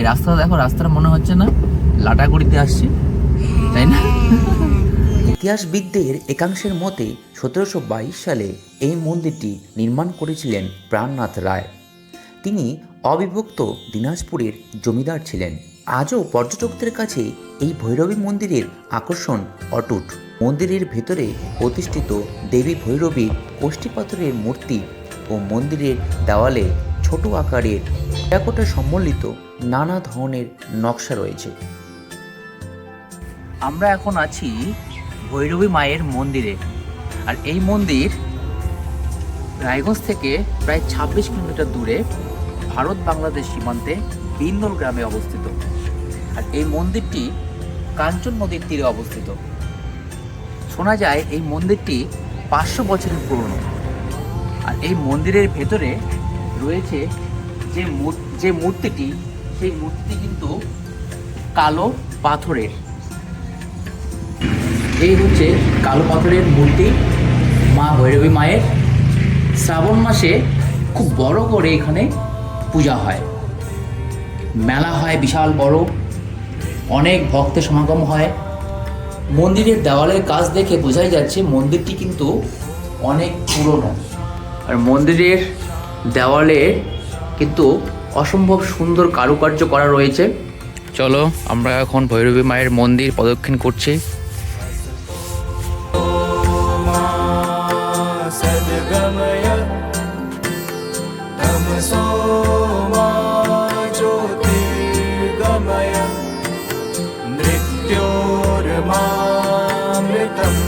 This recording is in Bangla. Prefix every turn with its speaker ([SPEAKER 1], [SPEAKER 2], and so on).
[SPEAKER 1] এই রাস্তা দেখো, রাস্তাটা মনে হচ্ছে না লাটাগুড়িতে আসছি, তাই না?
[SPEAKER 2] ইতিহাসবিদদের একাংশের মতে 1722 সালে এই মন্দিরটি নির্মাণ করেছিলেন প্রাণনাথ রায়। তিনি অবিভক্ত দিনাজপুরের জমিদার ছিলেন। আজও পর্যটকদের কাছে এই ভৈরবী মন্দিরের আকর্ষণ অটুট। মন্দিরের ভেতরে প্রতিষ্ঠিত দেবী ভৈরবীর কষ্টিপাথরের মূর্তি ও মন্দিরের দেওয়ালে ছোট আকারের টেরাকোটা সম্বলিত নানা ধরনের নকশা রয়েছে।
[SPEAKER 1] আমরা এখন আছি ভৈরবী মায়ের মন্দিরে। আর এই মন্দির রায়গঞ্জ থেকে প্রায় 26 কিলোমিটার দূরে ভারত বাংলাদেশ সীমান্তে বিন্দল গ্রামে অবস্থিত। আর এই মন্দিরটি কাঞ্চন নদীর তীরে অবস্থিত। শোনা যায় এই মন্দিরটি 500 বছরের পুরনো। আর এই মন্দিরের ভেতরে রয়েছে যে মূর্তিটি, সেই মূর্তিটি কিন্তু কালো পাথরের। এই হচ্ছে কালো পাথরের মূর্তি মা ভৈরবী মায়ের। শ্রাবণ মাসে খুব বড় করে এখানে পূজা হয়, মেলা হয় বিশাল বড়, অনেক ভক্তের সমাগম হয়। মন্দিরের দেওয়ালের কাজ দেখে বোঝাই যাচ্ছে মন্দিরটি কিন্তু অনেক পুরনো। আর মন্দিরের দেওয়ালে কিন্তু অসম্ভব সুন্দর কারুকার্য করা রয়েছে। চলো আমরা এখন ভৈরবী মায়ের মন্দির প্রদক্ষিণ করছি।
[SPEAKER 3] सद्गमय तमसो मा ज्योतिर्गमय मृत्योर्मामृतम्